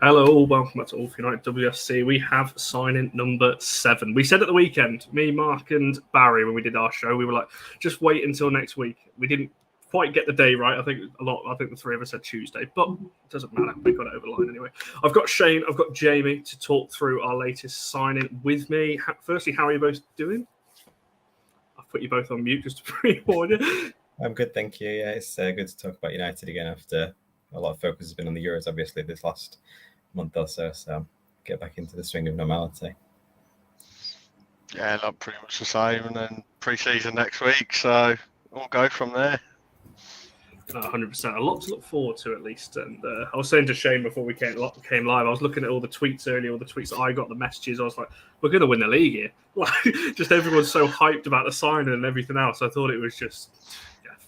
Hello, all. Welcome back to All for United WFC. We have signing number 7. We said at the weekend, me, Mark, and Barry, when we did our show, we were like, just wait until next week. We didn't quite get the day right. I think the three of us said Tuesday, but it doesn't matter. We got it over the line anyway. I've got Shane, I've got Jamie to talk through our latest signing with me. Firstly, how are you both doing? I've put you both on mute just to pre-warn you. I'm good, thank you. Yeah, it's good to talk about United again after a lot of focus has been on the Euros, obviously, this last month or so. So get back into the swing of normality. Yeah, not pretty much the same. And then pre-season next week, so we'll go from there. 100%. A lot to look forward to, at least. And I was saying to Shane before we came live, I was looking at all the tweets earlier, all the tweets that I got, the messages. I was like, we're going to win the league here. Like, just everyone's so hyped about the signing and everything else. I thought it was just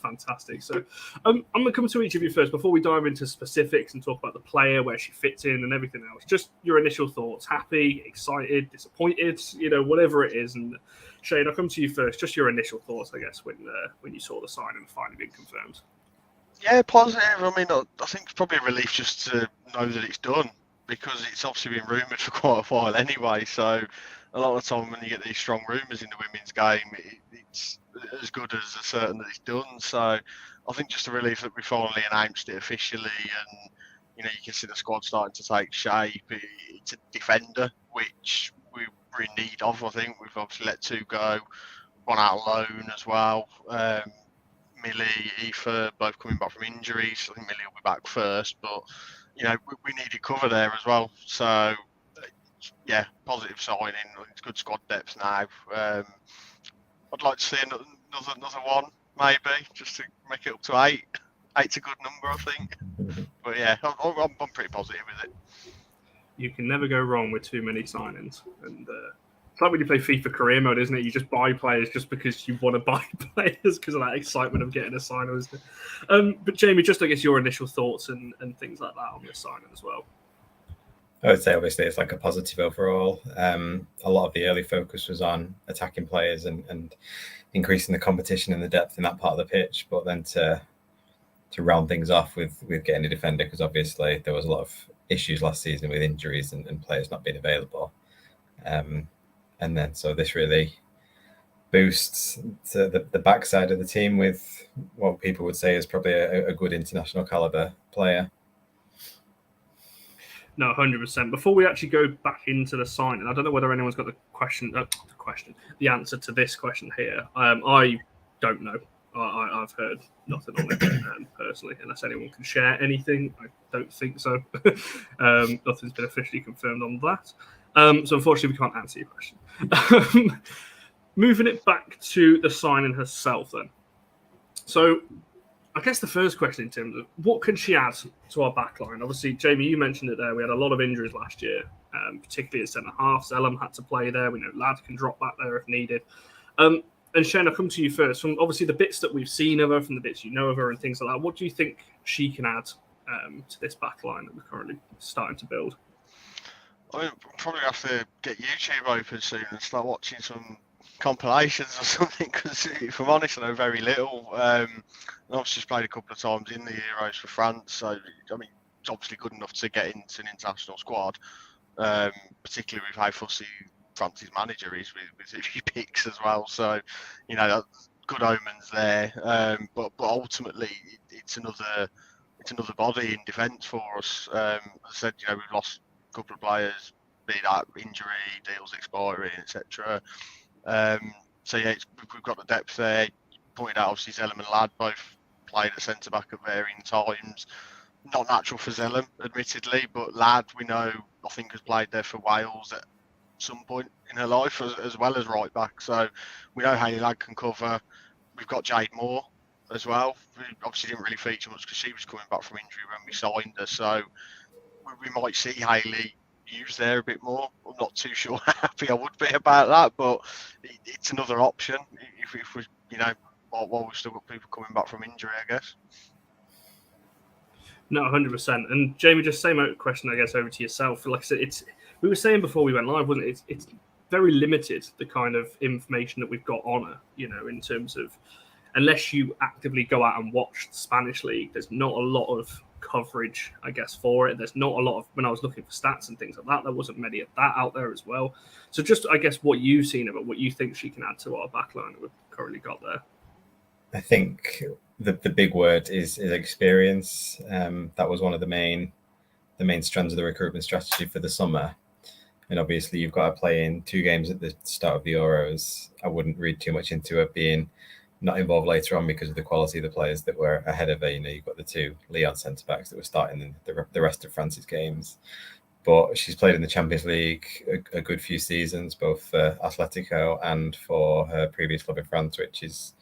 fantastic. So I'm going to come to each of you first before we dive into specifics and talk about the player, where she fits in and everything else. Just your initial thoughts. Happy, excited, disappointed, whatever it is. And Shane, I'll come to you first. Just your initial thoughts, I guess, when you saw the signing finally being confirmed. Yeah, positive. I mean, I think it's probably a relief just to know that it's done, because it's obviously been rumoured for quite a while anyway. So a lot of the time when you get these strong rumours in the women's game, it's as good as certain that it's done. So I think just a relief that we finally announced it officially, and you can see the squad starting to take shape. It's a defender, which we're in need of. I think we've obviously let 2 go, one out on loan as well. Millie, Aoife, both coming back from injuries. I think Millie will be back first, but we needed cover there as well. So yeah, positive signing. It's good squad depth now. I'd like to see another one, maybe, just to make it up to 8. 8's a good number, I think. But yeah, I'm pretty positive with it. You can never go wrong with too many signings, and it's like when you play FIFA career mode, isn't it? You just buy players just because you want to buy players because of that excitement of getting a signer, isn't it? But Jamie, just I guess your initial thoughts and things like that on this signing as well. I would say obviously it's like a positive overall. A lot of the early focus was on attacking players and increasing the competition and the depth in that part of the pitch, but then to round things off with getting a defender, because obviously there was a lot of issues last season with injuries and players not being available. And then so this really boosts the backside of the team with what people would say is probably a good international caliber player. No, 100%. Before we actually go back into the signing, I don't know whether anyone's got the answer to this question here. I don't know. I've heard nothing on it personally, unless anyone can share anything. I don't think so. Nothing's been officially confirmed on that. So unfortunately, we can't answer your question. Moving it back to the signing herself then. So I guess the first question in terms of what can she add to our backline? Obviously, Jamie, you mentioned it there. We had a lot of injuries last year, particularly at centre-half. Zellum had to play there. We know Ladd can drop back there if needed. And Shane, I'll come to you first. From obviously the bits that we've seen of her, from the bits you know of her and things like that, what do you think she can add to this backline that we're currently starting to build? I mean, we'll probably have to get YouTube open soon and start watching some compilations or something, because if I'm honest, I know very little. I've just played a couple of times in the Euros for France, so I mean, it's obviously good enough to get into an international squad, particularly with how fussy France's manager is with who he picks as well. So, that's good omens there. But ultimately, it's another body in defence for us. As I said, we've lost a couple of players, be that injury, deals expiring, etc. So yeah, we've got the depth there. You pointed out obviously Zellum and Ladd both played at centre back at varying times. Not natural for Zellum, admittedly, but Ladd, we know, I think has played there for Wales at some point in her life, as well as right back. So we know Hayley Ladd can cover. We've got Jade Moore as well, who obviously didn't really feature much because she was coming back from injury when we signed her. So we might see Hayley used there a bit more. I'm not too sure how happy I would be about that, but it's another option if we, while we've still got people coming back from injury, I guess. No, 100%. And Jamie, just same question, I guess, over to yourself. Like I said, we were saying before we went live, wasn't it? It's very limited, the kind of information that we've got on her, in terms of, unless you actively go out and watch the Spanish league, there's not a lot of coverage, I guess, for it. There's not a lot of, when I was looking for stats and things like that, there wasn't many of that out there as well. So just, I guess, what you've seen of it, what you think she can add to our backline that we've currently got there. I think the big word is experience. That was one of the main strands of the recruitment strategy for the summer. And obviously, you've got to play in 2 games at the start of the Euros. I wouldn't read too much into it being not involved later on because of the quality of the players that were ahead of her. You know, you've got the 2 Lyon centre backs that were starting in the rest of France's games. But she's played in the Champions League a good few seasons, both for Atlético and for her previous club in France, which is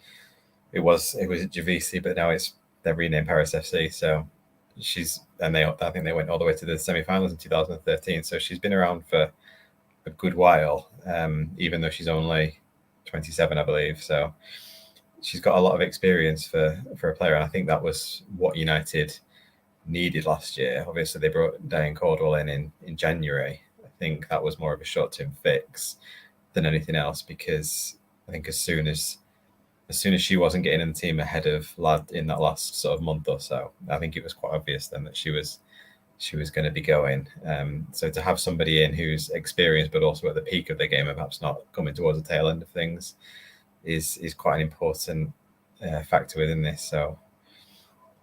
it was Givici, but now they're renamed Paris FC. So I think they went all the way to the semi-finals in 2013. So she's been around for a good while, even though she's only 27, I believe. So she's got a lot of experience for a player, and I think that was what United needed last year. Obviously, they brought Diane Caldwell in January. I think that was more of a short-term fix than anything else, because I think as soon as she wasn't getting in the team ahead of Ladd in that last sort of month or so, I think it was quite obvious then that she was going to be going. So to have somebody in who's experienced but also at the peak of their game and perhaps not coming towards the tail end of things is quite an important factor within this. So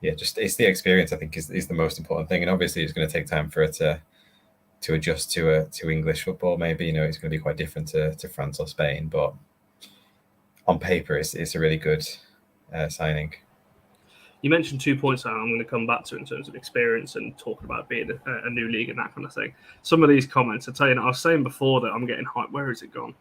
yeah, just it's the experience I think is the most important thing, and obviously it's going to take time for her to adjust to English football. Maybe, you know, it's going to be quite different to France or Spain, but on paper it's a really good signing. You mentioned 2 points that I'm going to come back to in terms of experience and talking about being a new league and that kind of thing. Some of these comments, I tell you, I was saying before that I'm getting hyped. Where is it gone?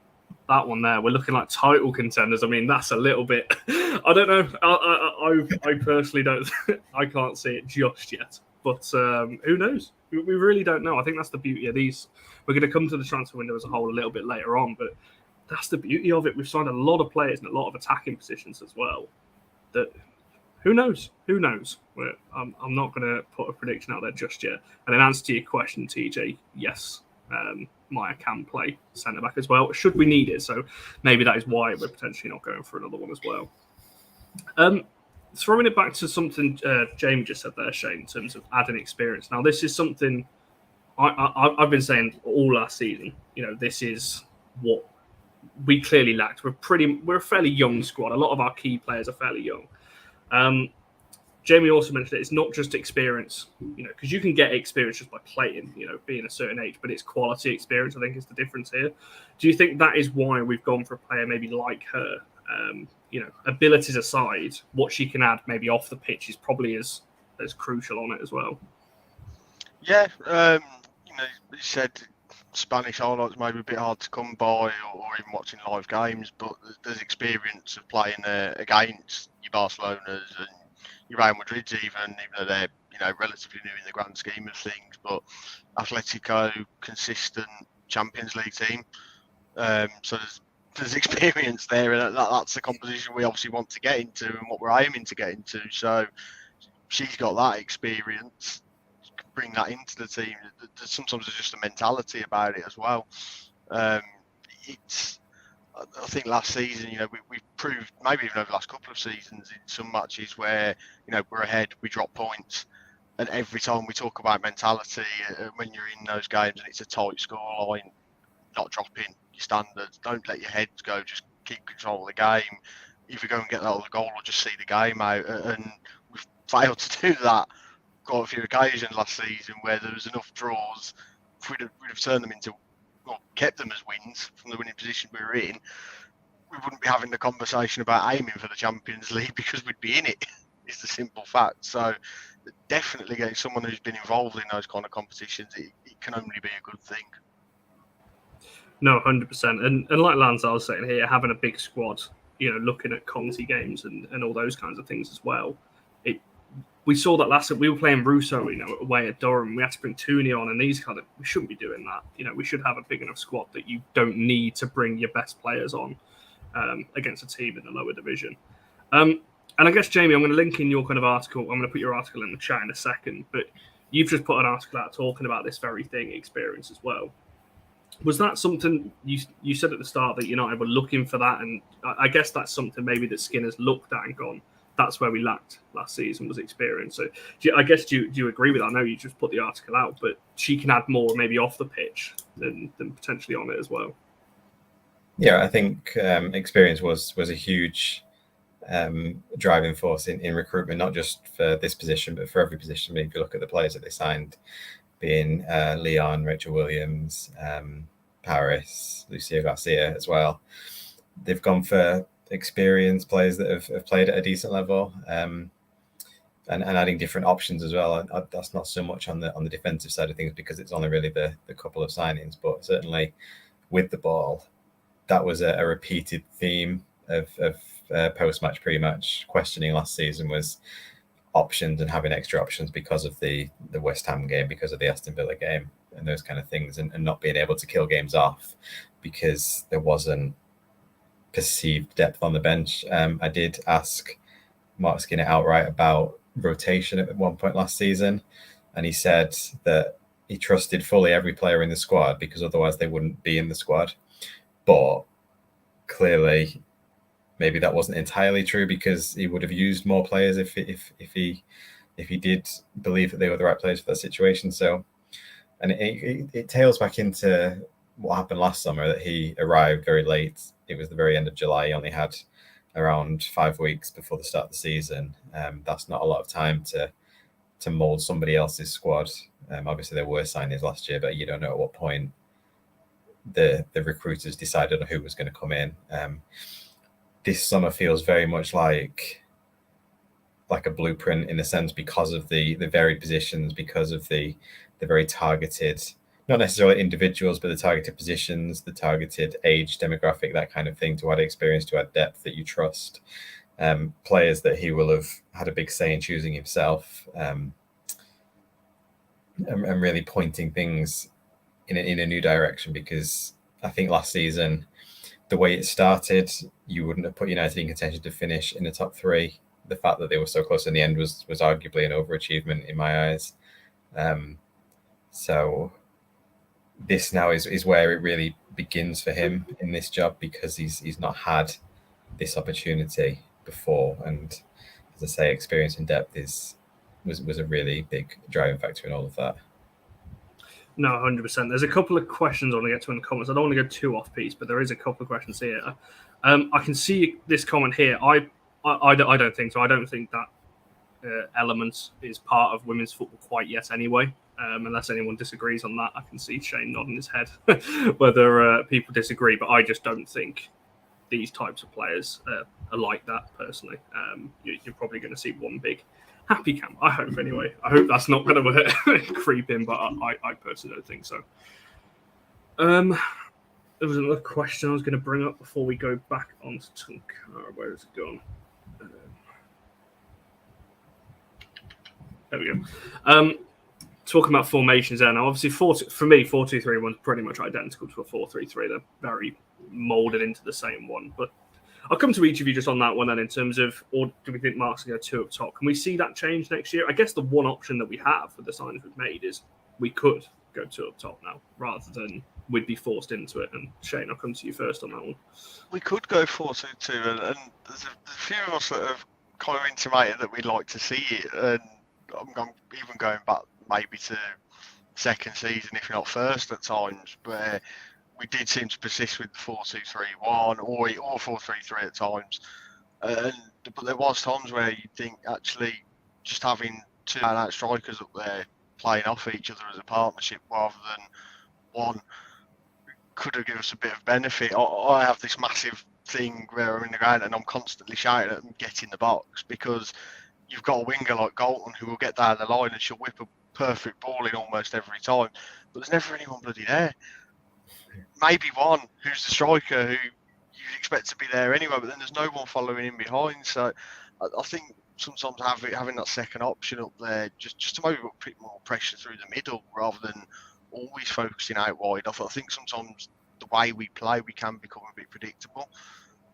That one there. We're looking like title contenders. I mean, that's a little bit. I don't know. I personally don't. I can't see it just yet. But who knows? We really don't know. I think that's the beauty of these. We're going to come to the transfer window as a whole a little bit later on, but that's the beauty of it. We've signed a lot of players and a lot of attacking positions as well. That. Who knows? Who knows? I'm not going to put a prediction out there just yet. And in answer to your question, TJ, yes, Maya can play centre-back as well, should we need it. So maybe that is why we're potentially not going for another one as well. Throwing it back to something Jamie just said there, Shane, in terms of adding experience. Now, this is something I've been saying all last season. You know, this is what we clearly lacked. We're a fairly young squad. A lot of our key players are fairly young. Jamie also mentioned it's not just experience, you know, because you can get experience just by playing, you know, being a certain age, but it's quality experience, I think, is the difference here. Do you think that is why we've gone for a player maybe like her? You know, abilities aside, what she can add maybe off the pitch is probably as crucial on it as well. Yeah, you know, you said Spanish highlights maybe a bit hard to come by, or even watching live games, but there's experience of playing against your Barcelonas and your Real Madrids, even though they're, you know, relatively new in the grand scheme of things. But Atletico, consistent Champions League team, so there's experience there, and that's the composition we obviously want to get into and what we're aiming to get into. So she's got that experience. Bring that into the team. Sometimes there's just a mentality about it as well. I think last season, you know, we've proved, maybe even over the last couple of seasons, in some matches where, you know, we're ahead, we drop points, and every time we talk about mentality, when you're in those games and it's a tight scoreline, not dropping your standards, don't let your heads go, just keep control of the game. Either go and get that other goal or just see the game out, and we've failed to do that quite a few occasions last season where there was enough draws. If we'd have turned them into, well, kept them as wins from the winning position we were in, we wouldn't be having the conversation about aiming for the Champions League, because we'd be in it, is the simple fact. So definitely getting someone who's been involved in those kind of competitions, it can only be a good thing. No, 100%. And like Lance, I was saying here, having a big squad, you know, looking at Conti games and all those kinds of things as well. We saw that last week. We were playing Russo, you know, away at Durham. We had to bring Tooney on, and these kind of, we shouldn't be doing that. You know, we should have a big enough squad that you don't need to bring your best players on against a team in the lower division. And I guess, Jamie, I'm going to link in your kind of article. I'm going to put your article in the chat in a second, but you've just put an article out talking about this very thing, experience as well. Was that something you said at the start that United were looking for that? And I guess that's something maybe that Skinner's looked at and gone, that's where we lacked last season, was experience. So do you agree with that? I know you just put the article out, but she can add more maybe off the pitch than potentially on it as well. Yeah, I think experience was a huge driving force in recruitment, not just for this position, but for every position. If you look at the players that they signed, being Leon, Rachel Williams, Paris, Lucia Garcia as well, they've gone for experienced players that have played at a decent level, and adding different options as well. That's not so much on the defensive side of things because it's only really the couple of signings, but certainly with the ball, that was a repeated theme of post-match, pre-match questioning last season, was options and having extra options because of the West Ham game, because of the Aston Villa game and those kind of things, and not being able to kill games off because there wasn't perceived depth on the bench. I did ask Mark Skinner outright about rotation at one point last season, and he said that he trusted fully every player in the squad because otherwise they wouldn't be in the squad. But clearly, maybe that wasn't entirely true because he would have used more players if he did believe that they were the right players for that situation. So, and it tails back into what happened last summer, that he arrived very late. It was the very end of July. He only had around 5 weeks before the start of the season. That's not a lot of time to mold somebody else's squad. Obviously, there were signings last year, but you don't know at what point the recruiters decided on who was going to come in. This summer feels very much like a blueprint in a sense because of the varied positions, because of the very targeted, not necessarily individuals, but the targeted positions, the targeted age demographic, that kind of thing, to add experience, to add depth that you trust. Players that he will have had a big say in choosing himself, and really pointing things in a new direction, because I think last season, the way it started, you wouldn't have put United in contention to finish in the top three. The fact that they were so close in the end was arguably an overachievement in my eyes. So this now is where it really begins for him in this job, because he's not had this opportunity before. And as I say, experience and depth was a really big driving factor in all of that. No, 100%. There's a couple of questions I want to get to in the comments. I don't want to go too off piece, but there is a couple of questions here. I can see this comment here. I don't think so. I don't think that element is part of women's football quite yet anyway. Unless anyone disagrees on that. I can see Shane nodding his head whether people disagree, but I just don't think these types of players are like that personally. You're probably going to see one big happy camp, I hope anyway. I hope that's not going to creep in, but I personally don't think so. There was another question I was going to bring up before we go back onto Tounkara. Where is it gone? There we go. Talking about formations there now, obviously for me, 4-2-3-1 is pretty much identical to a 4-3-3. They're very molded into the same one. But I'll come to each of you just on that one then, in terms of, or do we think Mark's going to go 2 up top? Can we see that change next year? I guess the one option that we have for the signings we've made is we could go 2 up top now, rather than we'd be forced into it. And Shane, I'll come to you first on that one. We could go 4-2-2, and there's a few of us that have kind of intimated that we'd like to see it. And I'm even going back maybe to second season, if not first at times, where we did seem to persist with the 4-2-3-1 or 4-3-3 at times. But there was times where you think actually just having 2 out strikers up there playing off each other as a partnership rather than one could have given us a bit of benefit. I have this massive thing where I'm in the ground and I'm constantly shouting at them, get in the box, because you've got a winger like Galton who will get down the line and she'll whip a perfect ball in almost every time, but there's never anyone bloody there. Maybe one who's the striker who you'd expect to be there anyway, but then there's no one following in behind. So I think sometimes having that second option up there just to maybe put a bit more pressure through the middle rather than always focusing out wide. I think sometimes the way we play, we can become a bit predictable,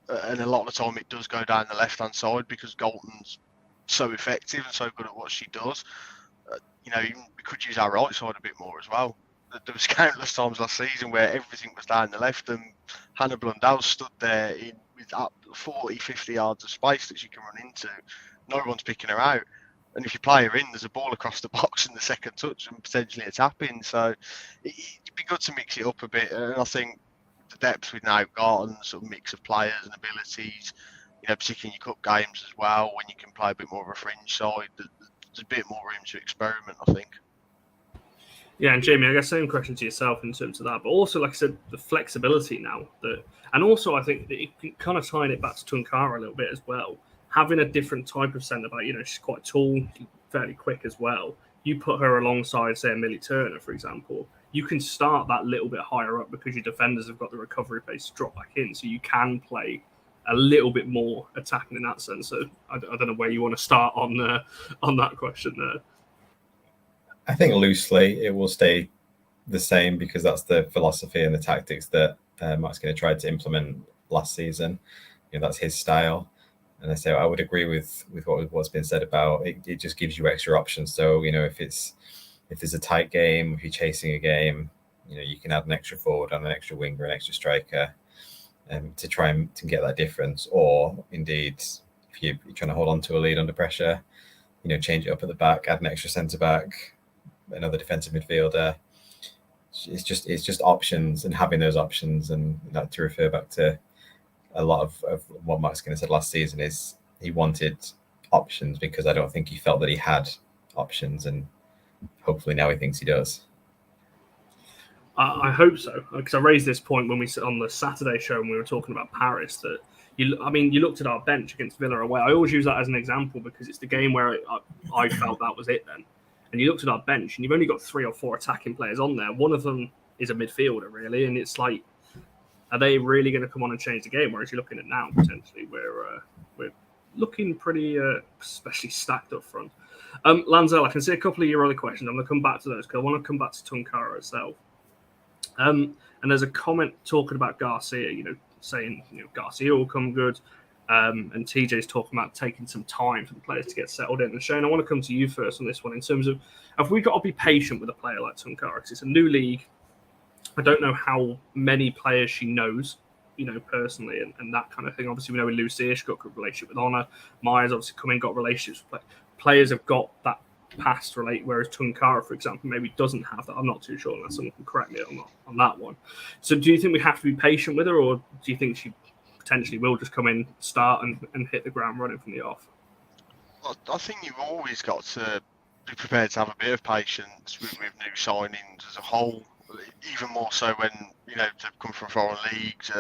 and a lot of the time it does go down the left hand side because Galton's so effective and so good at what she does. We could use our right side a bit more as well. There was countless times last season where everything was down the left and Hannah Blundell stood there with up 40, 50 yards of space that she can run into. No one's picking her out. And if you play her in, there's a ball across the box in the second touch and potentially a tap in. So it'd be good to mix it up a bit. And I think the depth we've now got and sort of mix of players and abilities, particularly in your cup games as well, when you can play a bit more of a fringe side, there's a bit more room to experiment, I think. Yeah, and Jamie, I guess same question to yourself in terms of that, but also, like I said, the flexibility now and also I think that it can kind of tying it back to Tounkara a little bit as well. Having a different type of centre back, she's quite tall, fairly quick as well. You put her alongside, say, a Millie Turner, for example, you can start that little bit higher up because your defenders have got the recovery pace to drop back in, so you can play a little bit more attacking in that sense. So I don't know where you want to start on that question there. I think loosely it will stay the same because that's the philosophy and the tactics that Mark's going to try to implement last season. That's his style. And I say I would agree with what's been said about it. It just gives you extra options. So if there's a tight game, if you're chasing a game, you can add an extra forward and an extra winger, an extra striker, to try and to get that difference. Or indeed, if you're trying to hold on to a lead under pressure, change it up at the back, add an extra centre back, another defensive midfielder. It's just options, and having those options, and that to refer back to a lot of what Mark's going to said last season is he wanted options because I don't think he felt that he had options, and hopefully now he thinks he does. I hope so, because I raised this point when we on the Saturday show when we were talking about Paris that you looked at our bench against Villa away. I always use that as an example because it's the game where I felt that was it then. And you looked at our bench and you've only got 3 or 4 attacking players on there. One of them is a midfielder, really. And it's like, are they really going to come on and change the game? Whereas you're looking at now, potentially, we're looking pretty, especially stacked up front. Lanzel, I can see a couple of your other questions. I'm going to come back to those because I want to come back to Tounkara herself. And there's a comment talking about Garcia, saying, Garcia will come good. And TJ's talking about taking some time for the players to get settled in. And Shane, I want to come to you first on this one in terms of, have we got to be patient with a player like Tounkara? Because it's a new league. I don't know how many players she knows, personally, and that kind of thing. Obviously, we know with Lucia, she's got a good relationship with Honor. Maya's obviously come in, got relationships with players have got that past relate, whereas Tounkara, for example, maybe doesn't have that. I'm not too sure unless someone can correct me on that one. So do you think we have to be patient with her, or do you think she potentially will just come in, start and hit the ground running from the off? I think you've always got to be prepared to have a bit of patience with new signings as a whole, even more so when, to come from foreign leagues,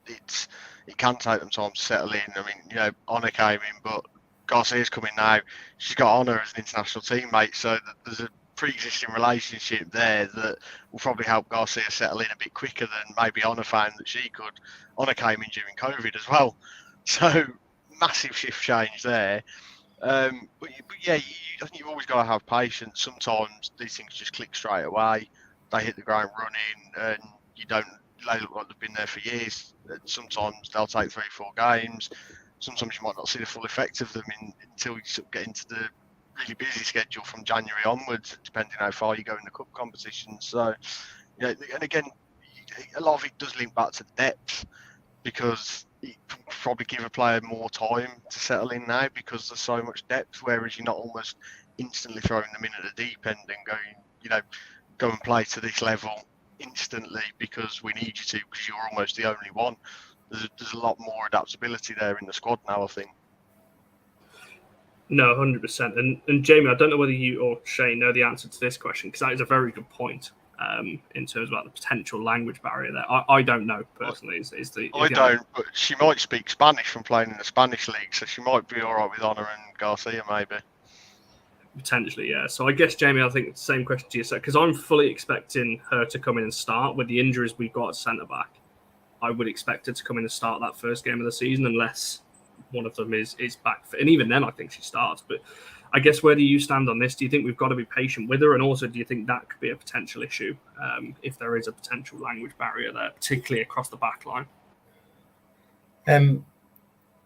it can take them time to settle in. I mean, Honor came in, but Garcia's coming now. She's got Honor as an international teammate, so there's a pre-existing relationship there that will probably help Garcia settle in a bit quicker than maybe Honor found that she could. Honor came in during COVID as well, so massive shift change there. But yeah, I think you've always got to have patience. Sometimes these things just click straight away. They hit the ground running, and they look like they've been there for years. Sometimes they'll take 3-4 games. Sometimes you might not see the full effect of them until you sort of get into the really busy schedule from January onwards, depending how far you go in the cup competitions. So, and again, a lot of it does link back to depth, because you can probably give a player more time to settle in now because there's so much depth, whereas you're not almost instantly throwing them in at the deep end and going, go and play to this level instantly because we need you to, because you're almost the only one. There's a lot more adaptability there in the squad now, I think. No, 100%. And Jamie, I don't know whether you or Shane know the answer to this question, because that is a very good point in terms of the potential language barrier there. I don't know personally. But she might speak Spanish from playing in the Spanish league, so she might be all right with Honor and Garcia, maybe. Potentially, yeah. So I guess, Jamie, I think the same question to yourself, because I'm fully expecting her to come in and start with the injuries we've got at centre-back. I would expect her to come in and start that first game of the season unless one of them is back fit. And even then, I think she starts. But I guess, where do you stand on this? Do you think we've got to be patient with her? And also, do you think that could be a potential issue if there is a potential language barrier there, particularly across the back line?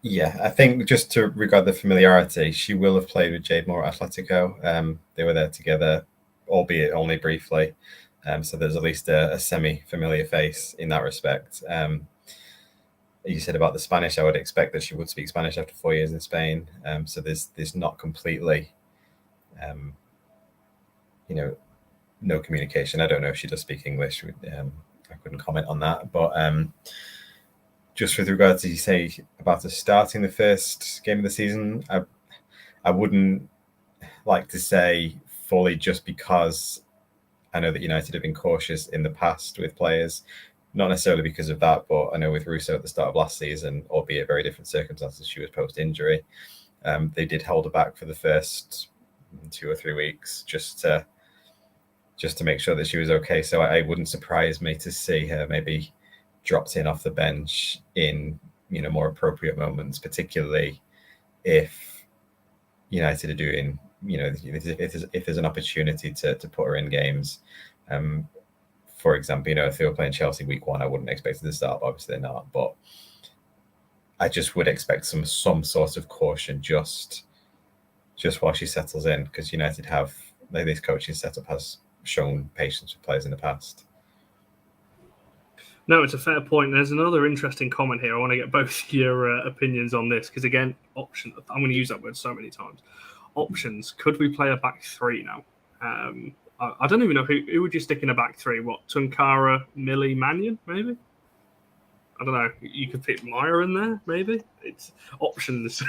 Yeah, I think just to regard the familiarity, she will have played with Jade Moore at Atletico. They were there together, albeit only briefly. So there's at least a semi-familiar face in that respect. You said about the Spanish, I would expect that she would speak Spanish after 4 years in Spain. So there's not completely, no communication. I don't know if she does speak English. I couldn't comment on that. But just with regards to you say about us starting the first game of the season, I wouldn't like to say fully just because I know that United have been cautious in the past with players. Not necessarily because of that, but I know with Russo at the start of last season, albeit very different circumstances, she was post-injury. They did hold her back for the first 2 or 3 weeks just to make sure that she was okay. So it wouldn't surprise me to see her maybe dropped in off the bench in more appropriate moments, particularly if United are doing if there's an opportunity to put her in games. For example, if they were playing Chelsea week 1, I wouldn't expect her to start, but obviously they're not. But I just would expect some sort of caution just while she settles in, because United have, this coaching setup has shown patience with players in the past. No, it's a fair point. There's another interesting comment here. I want to get both your opinions on this, because again, option. I'm going to use that word so many times. Options. Could we play a back 3 now? I don't even know who would you stick in a back 3. What, Tounkara, Millie, Mannion, maybe? I don't know. You could pick Maya in there, maybe. It's options,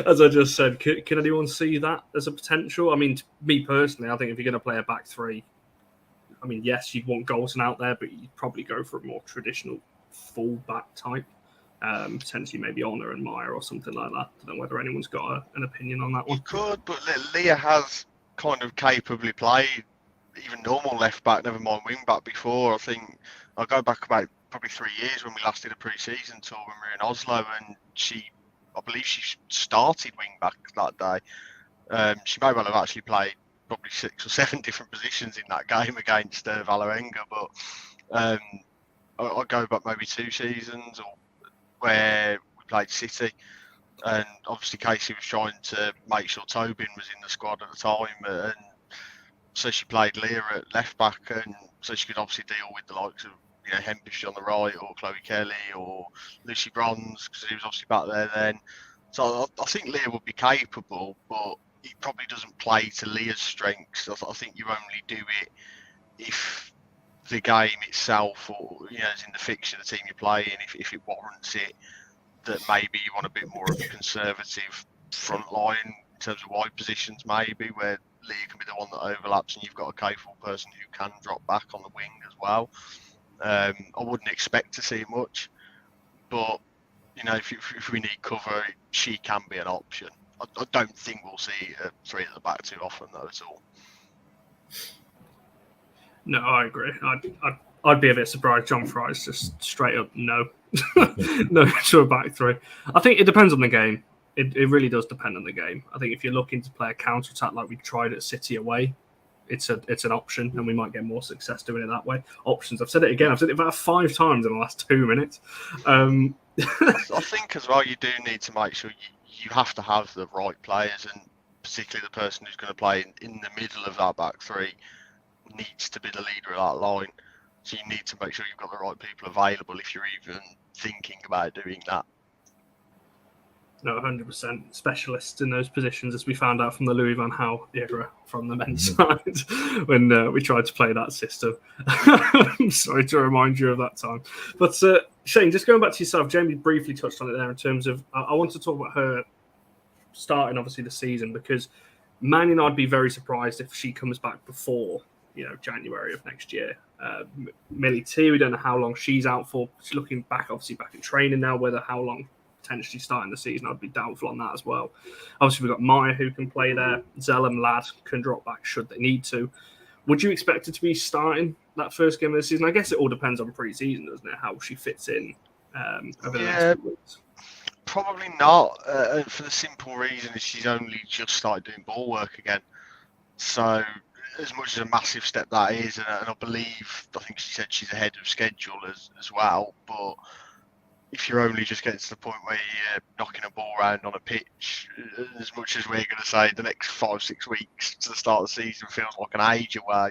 as I just said. Can anyone see that as a potential? I mean, me personally, I think if you're going to play a back 3, I mean, yes, you'd want Golson out there, but you'd probably go for a more traditional full-back type. Potentially maybe Honor and Maya or something like that. I don't know whether anyone's got an opinion on that one. You could, but Leah has kind of capably played even normal left-back, never mind wing-back before. I think I'll go back about probably 3 years when we last did a pre-season tour when we were in Oslo, and I believe she started wing-back that day. She may well have actually played probably 6 or 7 different positions in that game against Valerenga, but I'll go back maybe 2 seasons or where we played City, and obviously Casey was trying to make sure Tobin was in the squad at the time, and so she played Leah at left back, and so she could obviously deal with the likes of Hempish on the right, or Chloe Kelly, or Lucy Bronze, because he was obviously back there then. So I think Leah would be capable, but it probably doesn't play to Leah's strengths. I think you only do it if the game itself, or as in the fixture, the team you're playing, if it warrants it, that maybe you want a bit more of a conservative front line in terms of wide positions, maybe where Leah can be the one that overlaps, and you've got a capable person who can drop back on the wing as well. I wouldn't expect to see much, but if we need cover, she can be an option. I don't think we'll see a 3 at the back too often, though, at all. No, I agree. I'd be a bit surprised. John Fry's just straight up no, no to a back 3. I think it depends on the game. It really does depend on the game. I think if you're looking to play a counter attack like we tried at City away, it's an option, and we might get more success doing it that way. Options. I've said it again. I've said it about 5 times in the last 2 minutes. I think as well, you do need to make sure you have to have the right players, and particularly the person who's going to play in the middle of that back 3 needs to be the leader of that line. So you need to make sure you've got the right people available if you're even thinking about doing that. No, 100% specialists in those positions, as we found out from the Louis van Gaal era from the men's side when we tried to play that system. I'm sorry to remind you of that time. But Shane, just going back to yourself, Jamie briefly touched on it there in terms of, I want to talk about her starting, obviously, the season, because Mannion, I'd be very surprised if she comes back before, January of next year. Millie T, we don't know how long she's out for. She's looking back, obviously, back in training now, how long potentially starting the season, I'd be doubtful on that as well. Obviously, we've got Maya who can play there. Zellum, Ladd can drop back should they need to. Would you expect her to be starting that first game of the season? I guess it all depends on pre-season, doesn't it? How she fits in over the next few weeks. Probably not, for the simple reason is she's only just started doing ball work again. So as much as a massive step that is, and I think she said she's ahead of schedule as well, but if you're only just getting to the point where you're knocking a ball around on a pitch, as much as we're going to say the next 5-6 weeks to the start of the season feels like an age away,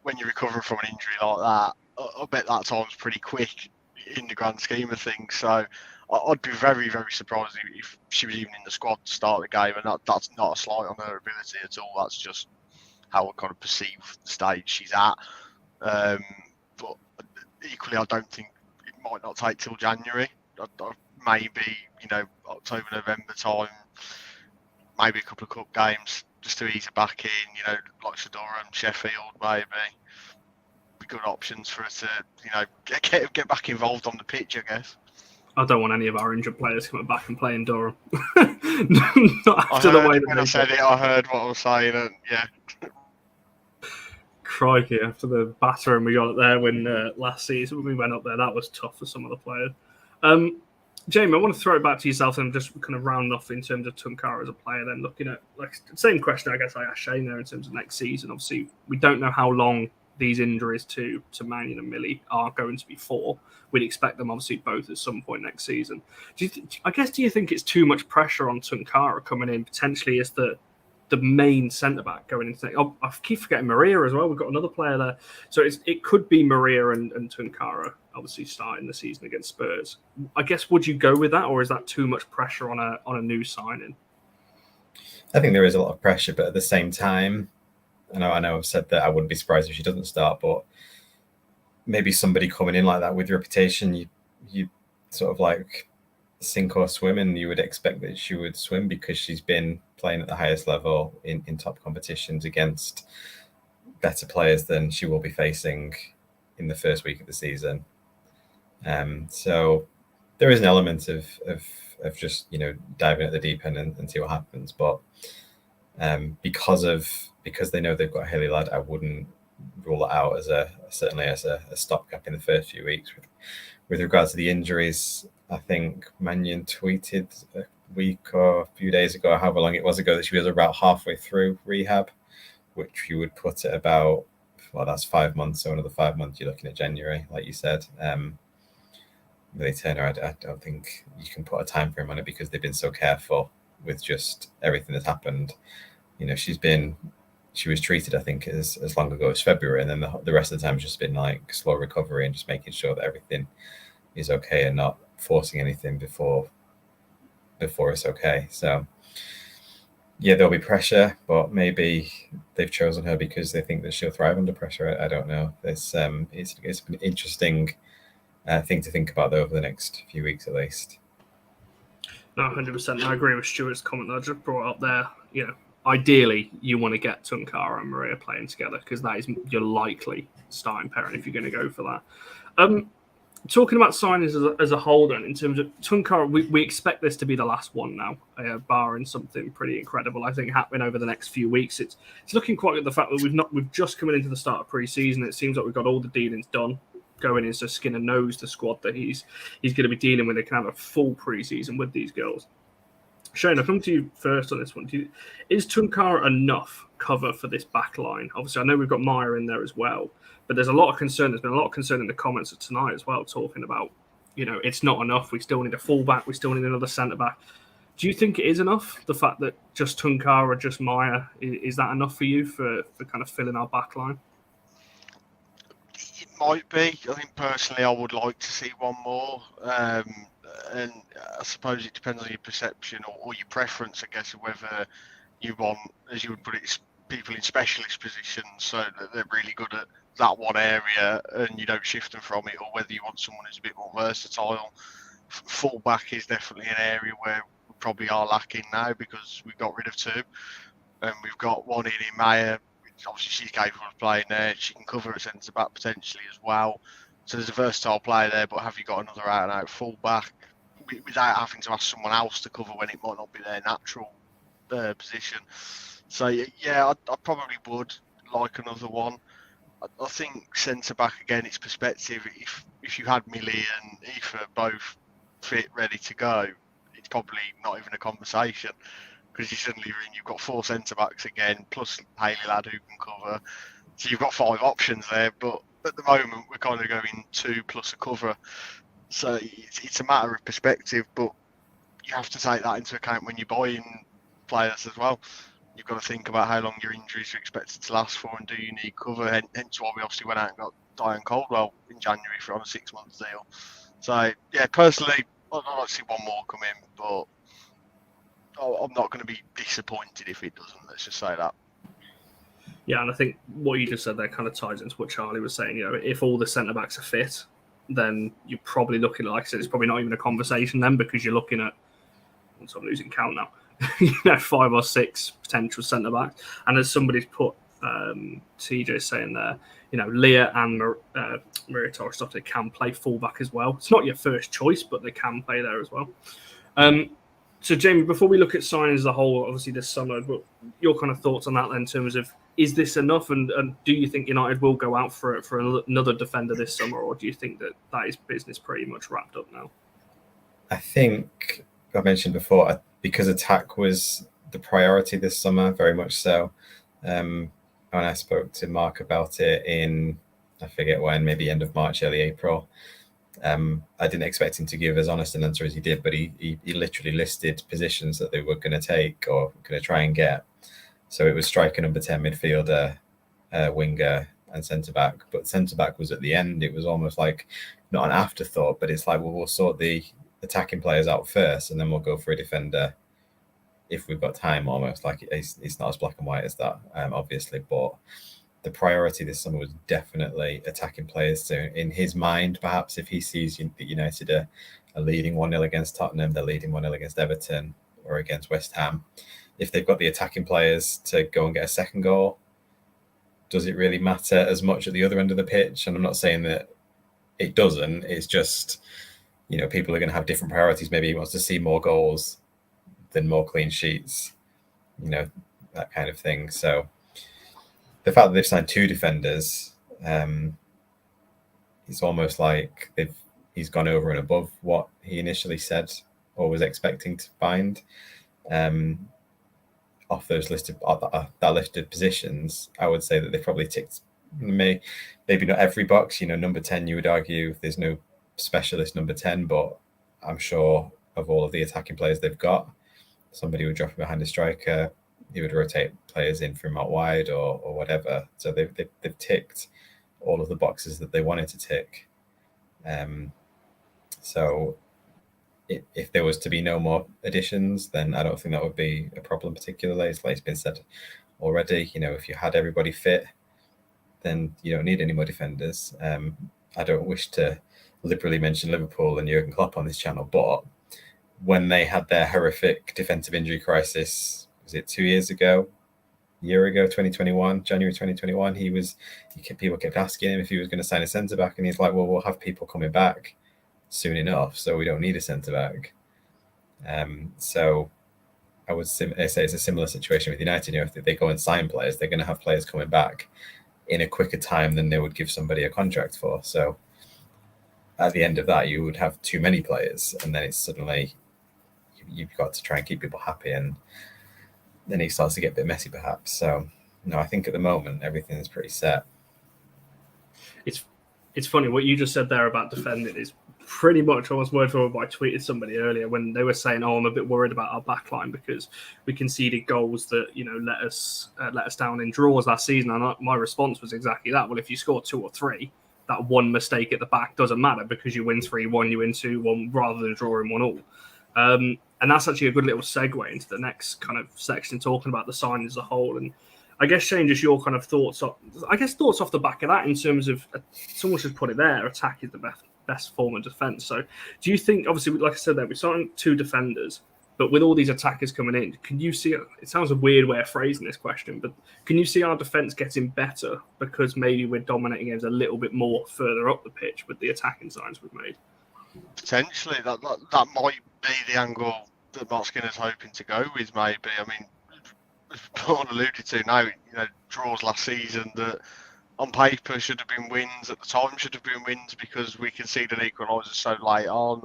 when you're recovering from an injury like that, I bet that time's pretty quick in the grand scheme of things. So I'd be very, very surprised if she was even in the squad to start the game, and that's not a slight on her ability at all. That's just how I kind of perceive the stage she's at. But equally, I don't think it might not take till January. Maybe, October, November time, maybe a couple of cup games just to ease her back in, like Durham, Sheffield, maybe. Be good options for her to, get back involved on the pitch, I guess. I don't want any of our injured players coming back and playing Durham. Not after the way that when I said it, I heard what I was saying, and yeah. Crikey, after the battering we got up there when last season when we went up there, that was tough for some of the players. Jamie, I want to throw it back to yourself and just kind of round off in terms of Tounkara as a player, then looking at same question I guess I asked Shane there in terms of next season. Obviously, we don't know how long these injuries to Mannion and Millie are going to be for. We'd expect them obviously both at some point next season. Do you think it's too much pressure on Tounkara coming in potentially as the main centre back going into next? I keep forgetting Maria as well. We've got another player there, so it could be Maria and Tounkara obviously starting the season against Spurs. I guess would you go with that, or is that too much pressure on a new signing? I think there is a lot of pressure, but at the same time, I know I've said that I wouldn't be surprised if she doesn't start, but maybe somebody coming in like that with reputation, you sort of like sink or swim, and you would expect that she would swim because she's been playing at the highest level in top competitions against better players than she will be facing in the first week of the season. So there is an element of just diving at the deep end and see what happens, but because they know they've got Haley Ladd, I wouldn't rule it out certainly as a stopgap in the first few weeks. With regards to the injuries, I think Mannion tweeted a week or a few days ago, however long it was ago, that she was about halfway through rehab, which you would put at about, that's 5 months. So another 5 months, you're looking at January, like you said. Millie Turner, I don't think you can put a time frame on it because they've been so careful with just everything that's happened. She was treated, I think, as long ago as February, and then the rest of the time has just been like slow recovery and just making sure that everything is okay and not forcing anything before it's okay. So yeah, there'll be pressure, but maybe they've chosen her because they think that she'll thrive under pressure. I don't know. It's an interesting thing to think about though over the next few weeks at least. No, 100%. I agree with Stuart's comment that I just brought up there. Ideally, you want to get Tounkara and Maria playing together because that is your likely starting pairing if you're going to go for that. Talking about signings as a whole, then, in terms of Tounkara, we expect this to be the last one now, barring something pretty incredible, I think, happening over the next few weeks. It's looking quite good, the fact that we've just come into the start of pre-season. It seems like we've got all the dealings done. Going in, so Skinner knows the squad that he's going to be dealing with. They can have a full pre-season with these girls. Shane, I'll come to you first on this one. Is Tounkara enough cover for this back line? Obviously, I know we've got Maya in there as well, but there's a lot of concern. There's been a lot of concern in the comments of tonight as well, talking about, it's not enough. We still need a fullback. We still need another centre-back. Do you think it is enough, the fact that just Tounkara, just Maya, is that enough for you for kind of filling our back line? It might be. I think personally I would like to see one more. And I suppose it depends on your perception or your preference, I guess, of whether you want, as you would put it, people in specialist positions so that they're really good at that one area and you don't shift them from it, or whether you want someone who's a bit more versatile. Fullback is definitely an area where we probably are lacking now because we've got rid of two and we've got one in Maya. Obviously, she's capable of playing there. She can cover at centre back potentially as well. So there's a versatile player there, but have you got another out and out fullback without having to ask someone else to cover when it might not be their natural position? So yeah, I probably would like another one. I think centre back again, it's perspective. If you had Millie and Aoife both fit, ready to go, it's probably not even a conversation. Because you've got four centre backs again, plus Haley Ladd who can cover. So you've got 5 options there, but at the moment we're kind of going 2 plus a cover. So it's a matter of perspective, but you have to take that into account when you're buying players as well. you've got to think about how long your injuries are expected to last for, and do you need cover? Hence why we obviously went out and got Diane Caldwell in January on a 6-month deal. So yeah, personally, I'd like to see one more come in, but I'm not going to be disappointed if it doesn't. Let's just say that. Yeah, and I think what you just said there kind of ties into what Charlie was saying. If all the centre backs are fit, then you're probably looking at, like I said, it's probably not even a conversation then, because you're looking at, once I'm losing count now, 5 or 6 potential centre backs. And as somebody's put, TJ saying there, Leah and Maria Torres-Stofte can play fullback as well. It's not your first choice, but they can play there as well. So, Jamie, before we look at signings as a whole, obviously this summer, but your kind of thoughts on that then, in terms of, is this enough, and do you think United will go out for another defender this summer, or do you think that is business pretty much wrapped up now? I think I mentioned before, because attack was the priority this summer, very much so. When I spoke to Mark about it in, I forget when, maybe end of March, early April, I didn't expect him to give as honest an answer as he did, but he literally listed positions that they were going to take or going to try and get. So it was striker, number 10, midfielder, winger, and centre back. But centre back was at the end. It was almost like not an afterthought, but it's like, well, we'll sort the attacking players out first, and then we'll go for a defender if we've got time. Almost like it's not as black and white as that, obviously, but the priority this summer was definitely attacking players. So in his mind, perhaps if he sees that United are leading 1-0 against Tottenham, they're leading 1-0 against Everton or against West Ham, if they've got the attacking players to go and get a second goal, does it really matter as much at the other end of the pitch? And I'm not saying that it doesn't. It's just, people are going to have different priorities. Maybe he wants to see more goals than more clean sheets, that kind of thing. So the fact that they've signed 2 defenders, it's almost like he's gone over and above what he initially said or was expecting to find. Off those listed positions, I would say that they probably ticked maybe not every box. Number 10, you would argue there's no specialist number 10, but I'm sure of all of the attacking players they've got, somebody would drop behind a striker. He would rotate players in from out wide or whatever. So they've ticked all of the boxes that they wanted to tick. So if there was to be no more additions, then I don't think that would be a problem particularly. It's like it's been said already, if you had everybody fit, then you don't need any more defenders. I don't wish to liberally mention Liverpool and Jurgen Klopp on this channel, but when they had their horrific defensive injury crisis, was it 2 years ago? A year ago, 2021, January 2021, people kept asking him if he was going to sign a centre-back, and he's like, well, we'll have people coming back soon enough, so we don't need a centre-back. So I would say it's a similar situation with United. If they go and sign players, they're going to have players coming back in a quicker time than they would give somebody a contract for. So at the end of that, you would have too many players, and then it's suddenly you've got to try and keep people happy, and then it starts to get a bit messy, perhaps. So no, I think at the moment everything is pretty set. It's funny what you just said there about defending is pretty much almost word for word. I tweeted somebody earlier when they were saying, I'm a bit worried about our backline because we conceded goals that let us down in draws last season. And my response was exactly that. Well, if you score 2 or 3, that one mistake at the back doesn't matter because you win 3-1, you win 2-1 rather than drawing 1-1. And that's actually a good little segue into the next kind of section, talking about the sign as a whole. And I guess, Shane, just your kind of thoughts off the back of that in terms of, someone should put it there, attack is the best form of defence. So do you think, obviously, like I said there, we signed 2 defenders, but with all these attackers coming in, can you see, it sounds a weird way of phrasing this question, but can you see our defence getting better because maybe we're dominating games a little bit more further up the pitch with the attacking signs we've made? Potentially, that might be the angle that Mark Skinner's hoping to go with, maybe. I mean, as Paul alluded to now, draws last season that on paper should have been wins, at the time should have been wins because we conceded an equaliser so late on,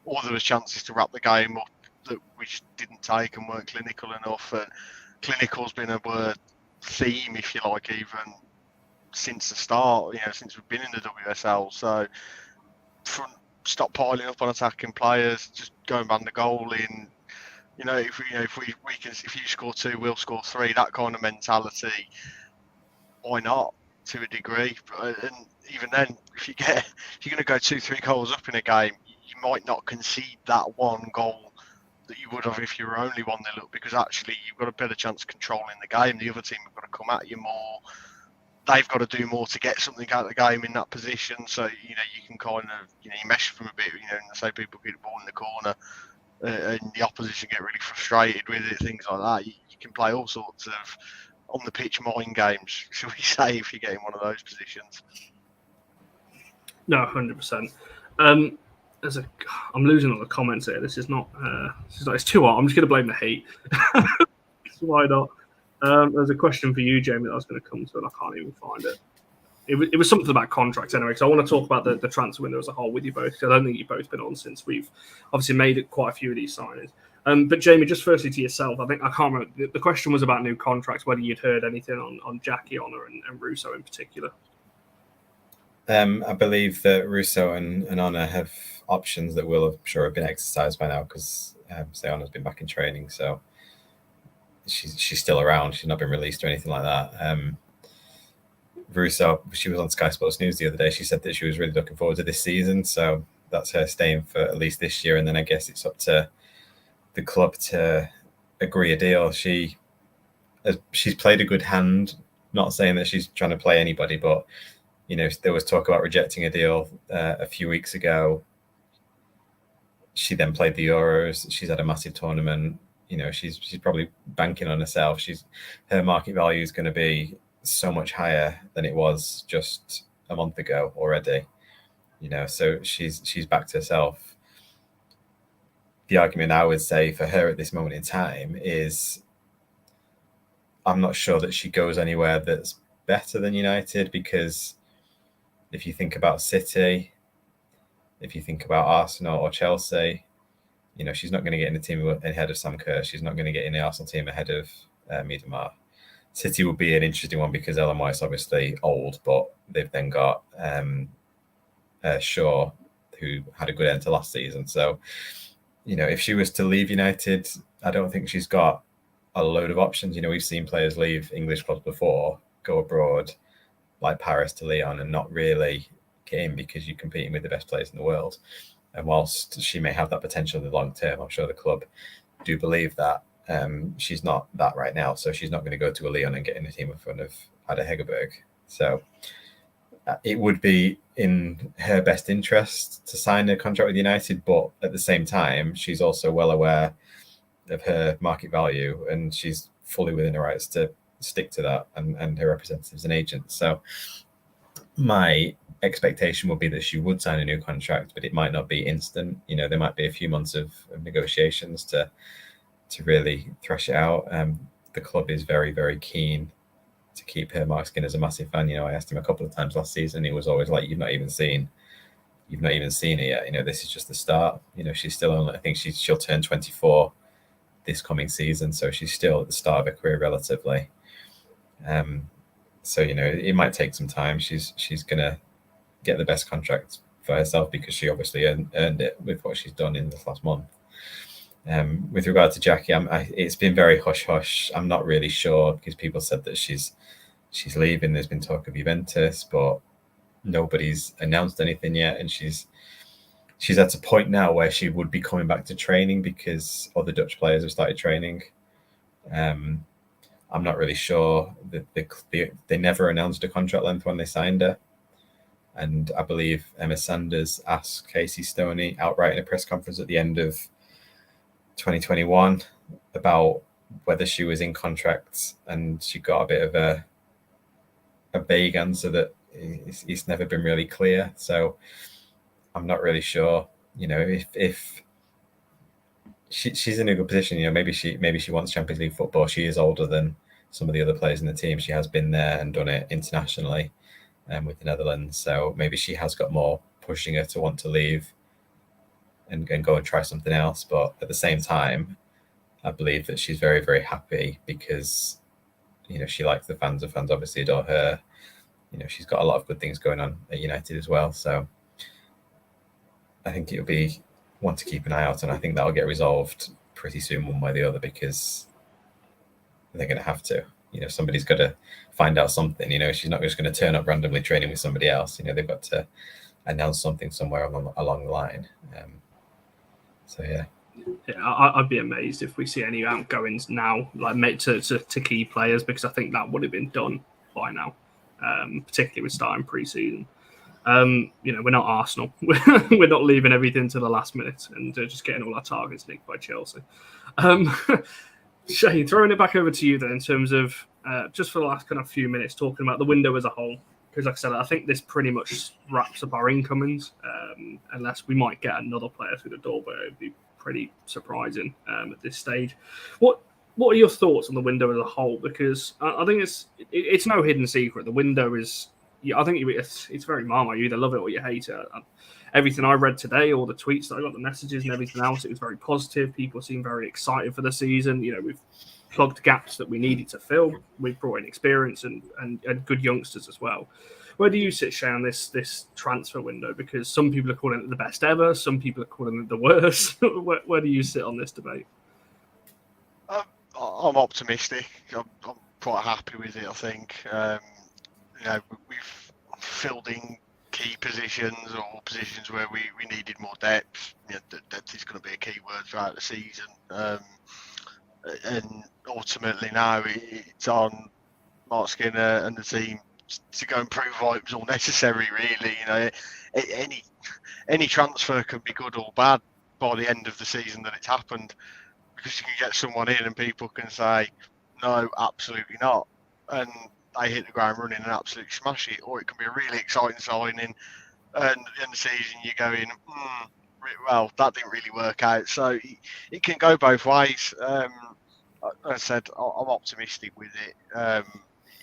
or there was chances to wrap the game up that we didn't take and weren't clinical enough. And clinical's been a word theme, if you like, even since the start, since we've been in the WSL. So stop piling up on attacking players, just go and ban the goal in. You know, if you score 2, we'll score 3. That kind of mentality. Why not? To a degree, and even then, if you're going to go 2-3 goals up in a game, you might not concede that one goal that you would have if you were only 1-0 up, because actually you've got a better chance of controlling the game. The other team have got to come at you more. They've got to do more to get something out of the game in that position. So you can kind of you mesh from a bit. And say people get the ball in the corner, and the opposition get really frustrated with it. Things like that. You can play all sorts of on the pitch mind games, shall we say, if you get in one of those positions. No, 100%. I'm losing all the comments here. This is not. It's too hot. I'm just going to blame the heat. So why not? There's a question for you, Jamie, that I was going to come to, and I can't even find it. It was something about contracts anyway, because I want to talk about the transfer window as a whole with you both, because I don't think you've both been on since we've obviously made quite a few of these signings. But Jamie, just firstly to yourself, I can't remember. The question was about new contracts, whether you'd heard anything on Jackie Honor and Russo in particular. I believe that Russo and Honor have options that will have been exercised by now, because Honor's been back in training, so she's still around. She's not been released or anything like that. Russo, she was on Sky Sports News the other day. She said that she was really looking forward to this season, so that's her staying for at least this year, and then I guess it's up to the club to agree a deal. She's played a good hand. Not saying that she's trying to play anybody, but there was talk about rejecting a deal a few weeks ago. She then played the Euros. She's had a massive tournament. She's probably banking on herself. Her market value is going to be so much higher than it was just a month ago already. So she's backed herself. The argument I would say for her at this moment in time is I'm not sure that she goes anywhere that's better than United, because if you think about City, if you think about Arsenal or Chelsea, she's not going to get in the team ahead of Sam Kerr. She's not going to get in the Arsenal team ahead of Miedemar. City will be an interesting one because Ellen White's obviously old, but they've then got Shaw, who had a good end to last season. So, if she was to leave United, I don't think she's got a load of options. We've seen players leave English clubs before, go abroad, like Paris to Lyon, and not really get in because you're competing with the best players in the world. And whilst she may have that potential in the long term, I'm sure the club do believe that. She's not that right now, so she's not going to go to a Lyon and get in the team in front of Ada Hegerberg. So it would be in her best interest to sign a contract with United, but at the same time, she's also well aware of her market value, and she's fully within her rights to stick to that, and her representatives and agents. So my expectation would be that she would sign a new contract, but it might not be instant. There might be a few months of negotiations to really thresh it out. The club is very, very keen to keep her. Mark Skinner's a massive fan. I asked him a couple of times last season. He was always like, you've not even seen it yet. This is just the start. She's still only, I think she'll turn 24 this coming season, so she's still at the start of her career relatively. So it might take some time. She's gonna get the best contract for herself because she obviously earned it with what she's done in this last month. With regard to Jackie, it's been very hush-hush. I'm not really sure because people said that she's leaving. There's been talk of Juventus, but nobody's announced anything yet. And she's at a point now where she would be coming back to training because other Dutch players have started training. I'm not really sure. They never announced a contract length when they signed her. And I believe Emma Sanders asked Casey Stoney outright in a press conference at the end of 2021 about whether she was in contracts, and she got a bit of a vague answer that it's never been really clear. So I'm not really sure. If she's in a good position, maybe she wants Champions League football. She is older than some of the other players in the team. She has been there and done it internationally, with the Netherlands. So maybe she has got more pushing her to want to leave and go and try something else. But at the same time, I believe that she's very, very happy because, she likes the fans. The fans obviously adore her. She's got a lot of good things going on at United as well. So I think it'll be one to keep an eye out, and I think that'll get resolved pretty soon one way or the other, because they're going to have to. Somebody's got to find out something. She's not just going to turn up randomly training with somebody else. They've got to announce something somewhere along the line. So yeah. Yeah, I'd be amazed if we see any outgoings now, like to key players, because I think that would have been done by now, particularly with starting pre-season. We're not Arsenal. We're not leaving everything to the last minute and just getting all our targets nicked by Chelsea. Shane, throwing it back over to you then, in terms of just for the last kind of few minutes talking about the window as a whole, because like I said, I think this pretty much wraps up our incomings, unless we might get another player through the door, but it would be pretty surprising at this stage. What are your thoughts on the window as a whole? Because I think it's no hidden secret. The window is, I think it's very Marmite. You either love it or you hate it. Everything I read today, all the tweets that I got, the messages and everything else, it was very positive. People seem very excited for the season. We've plugged gaps that we needed to fill. We've brought in experience and good youngsters as well. Where do you sit, Shane, on this transfer window? Because some people are calling it the best ever. Some people are calling it the worst. Where do you sit on this debate? I'm optimistic. I'm quite happy with it, I think. We've filled in key positions or positions where we needed more depth. Depth is going to be a key word throughout the season. And ultimately now it's on Mark Skinner and the team to go and prove why it was all necessary, really. Any transfer can be good or bad by the end of the season that it's happened, because you can get someone in and people can say, no, absolutely not. And they hit the ground running and absolutely smash it. Or it can be a really exciting signing, and at the end of the season you're going, well, that didn't really work out. So it can go both ways. As I said, I'm optimistic with it.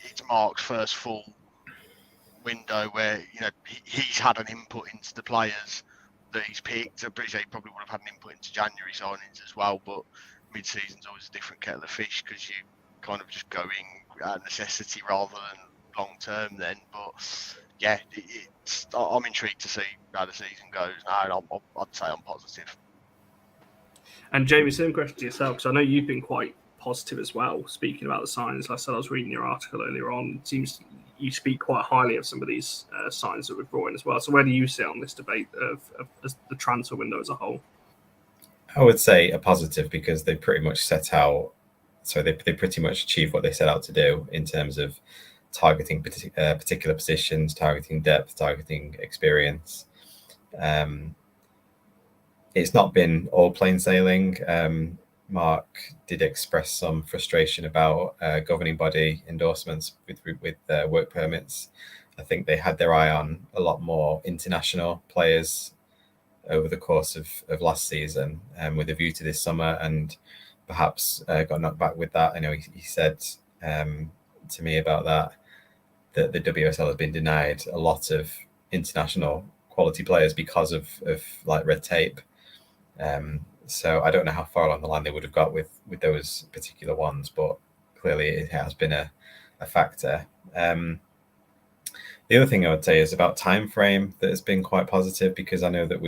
It's Mark's first full window where he's had an input into the players that he's picked. I appreciate he probably would have had an input into January signings as well, but mid-season's always a different kettle of fish, because you kind of just going out of necessity rather than long-term then. But yeah, I'm intrigued to see how the season goes now, and I'd say I'm positive. And Jamie, same question to yourself, because I know you've been quite positive as well, speaking about the signings. Like I said, I was reading your article earlier on. It seems you speak quite highly of some of these signs that we've brought in as well. So where do you sit on this debate of the transfer window as a whole? I would say a positive, because they pretty much set out, so they pretty much achieved what they set out to do in terms of targeting particular positions, targeting depth, targeting experience. It's not been all plain sailing. Mark did express some frustration about governing body endorsements with work permits. I think they had their eye on a lot more international players over the course of last season, with a view to this summer, and perhaps got knocked back with that. I know he said to me about that the WSL has been denied a lot of international quality players because of like red tape. So I don't know how far along the line they would have got with those particular ones, but clearly it has been a factor. The other thing I would say is about time frame that has been quite positive, because I know that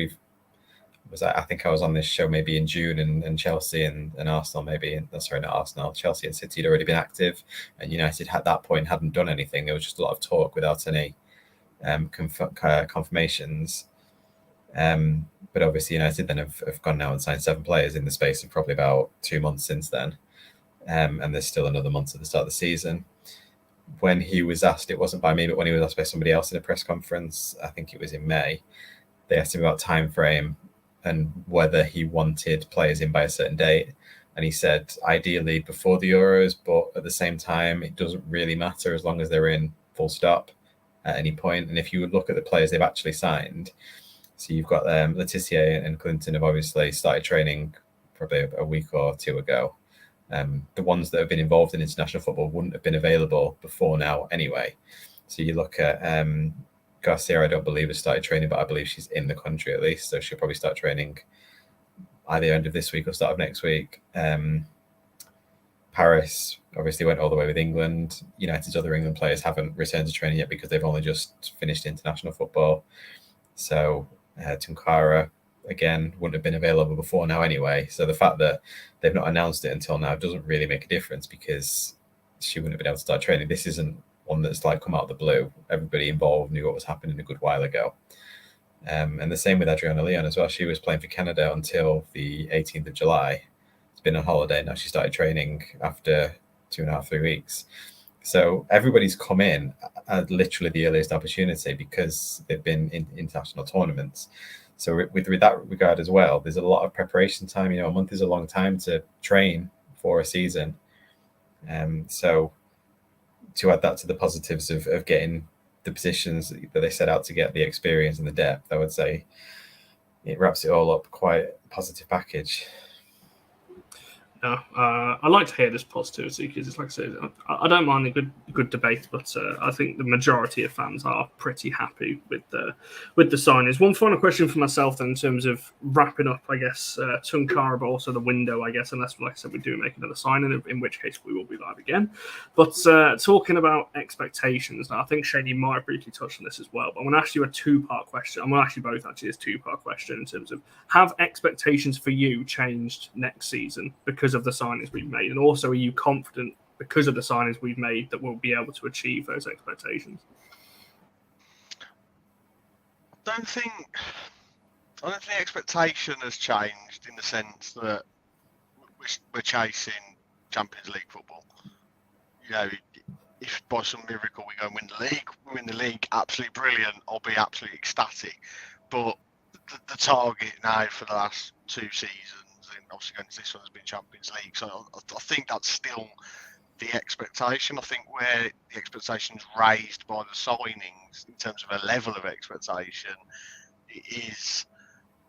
I think I was on this show maybe in June, and Chelsea and Arsenal not Arsenal, Chelsea and City had already been active, and United at that point hadn't done anything. There was just a lot of talk without any confirmations. But obviously United then have gone now and signed 7 players in the space of probably about 2 months since then. And there's still another month at the start of the season. When he was asked, it wasn't by me, but when he was asked by somebody else in a press conference, I think it was in May, they asked him about time frame and whether he wanted players in by a certain date. And he said, ideally before the Euros, but at the same time, it doesn't really matter as long as they're in full stop at any point. And if you would look at the players they've actually signed, so you've got Laetitia and Clinton have obviously started training probably a week or 2 ago. The ones that have been involved in international football wouldn't have been available before now anyway. So you look at Garcia, I don't believe has started training, but I believe she's in the country at least. So she'll probably start training either end of this week or start of next week. Paris obviously went all the way with England. United's other England players haven't returned to training yet because they've only just finished international football. So Tounkara again, wouldn't have been available before now anyway. So the fact that they've not announced it until now doesn't really make a difference because she wouldn't have been able to start training. This isn't one that's like come out of the blue. Everybody involved knew what was happening a good while ago. And the same with Adriana Leon as well. She was playing for Canada until the 18th of July. It's been on holiday. Now she started training after 2.5, 3 weeks. So everybody's come in at literally the earliest opportunity because they've been in international tournaments. So with that regard as well, there's a lot of preparation time. A month is a long time to train for a season. So to add that to the positives of getting the positions that they set out to get, the experience and the depth, I would say it wraps it all up quite a positive package. Yeah, I like to hear this positivity because it's like I said, I don't mind a good debate, but I think the majority of fans are pretty happy with the signings. One final question for myself then, in terms of wrapping up, I guess, Tounkara, but also the window, I guess, unless, like I said, we do make another signing, in which case we will be live again. But talking about expectations, now I think Shane, you might have briefly touched on this as well, but I'm going to ask you a two-part question. I'm going to ask you both actually this two-part question in terms of, have expectations for you changed next season because of the signings we've made, and also are you confident because of the signings we've made that we'll be able to achieve those expectations? I don't think expectation has changed in the sense that we're chasing Champions League football. If by some miracle we go and win the league, absolutely brilliant. I'll be absolutely ecstatic. But the target now for the last 2 seasons, and obviously going to this one, has been Champions League. So I think that's still the expectation. I think where the expectation is raised by the signings in terms of a level of expectation is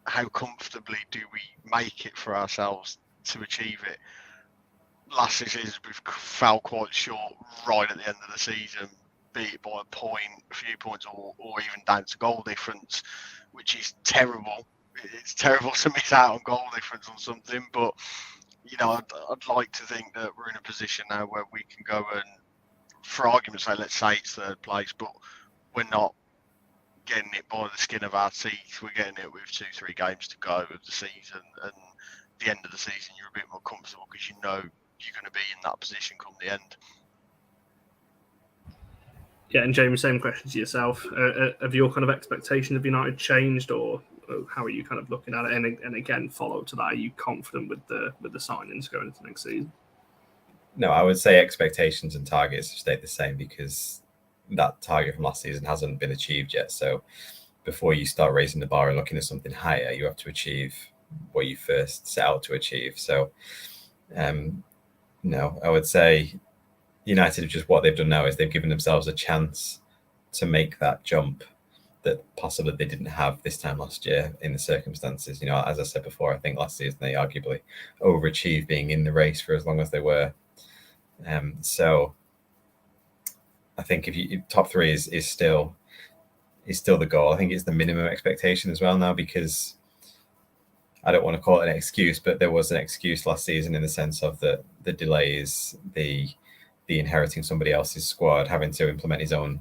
how comfortably do we make it for ourselves to achieve it. Last season we've fell quite short right at the end of the season, be it by a point, a few points, or even down to goal difference, which is terrible. It's terrible to miss out on goal difference on something, but I'd like to think that we're in a position now where we can go and, for argument's sake, let's say it's third place, but we're not getting it by the skin of our teeth. We're getting it with 2-3 games to go of the season, and at the end of the season you're a bit more comfortable because you know you're going to be in that position come the end. Yeah, and Jamie, same question to yourself. Have your kind of expectation of United changed, or how are you kind of looking at it? And again, follow to that, are you confident with the signings going into next season? No, I would say expectations and targets have stayed the same because that target from last season hasn't been achieved yet. So before you start raising the bar and looking at something higher, you have to achieve what you first set out to achieve. So, no, I would say United, just what they've done now is they've given themselves a chance to make that jump that possibly they didn't have this time last year in the circumstances. As I said before, I think last season they arguably overachieved being in the race for as long as they were. So I think if top 3 is still the goal. I think it's the minimum expectation as well now, because I don't want to call it an excuse, but there was an excuse last season in the sense of the delays, the inheriting somebody else's squad, having to implement his own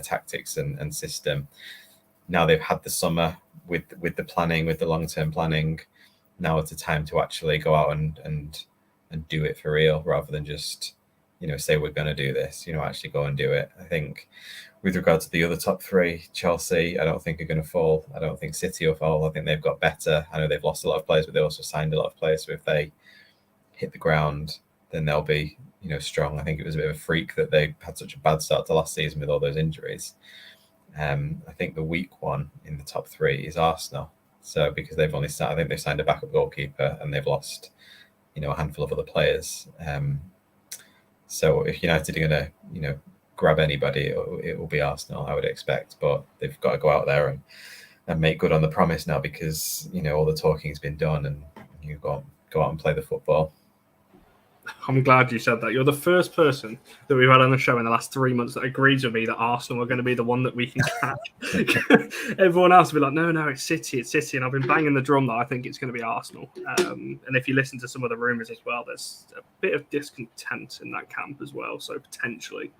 tactics and system. Now they've had the summer with the planning, with the long-term planning. Now it's a time to actually go out and do it for real, rather than just say we're going to do this. Actually go and do it. I think with regard to the other top 3, Chelsea, I don't think are going to fall. I don't think City will fall. I think they've got better. I know they've lost a lot of players, but they also signed a lot of players. So if they hit the ground, then they'll be strong. I think it was a bit of a freak that they had such a bad start to last season with all those injuries. I think the weak one in the top 3 is Arsenal. So because I think they've signed a backup goalkeeper and they've lost, a handful of other players. So if United are going to, grab anybody, it will be Arsenal, I would expect. But they've got to go out there and make good on the promise now, because all the talking's been done, and you go out and play the football. I'm glad you said that. You're the first person that we've had on the show in the last 3 months that agrees with me that Arsenal are going to be the one that we can catch. Everyone else will be like, no, it's City. And I've been banging the drum that I think it's going to be Arsenal. And if you listen to some of the rumours as well, there's a bit of discontent in that camp as well. So potentially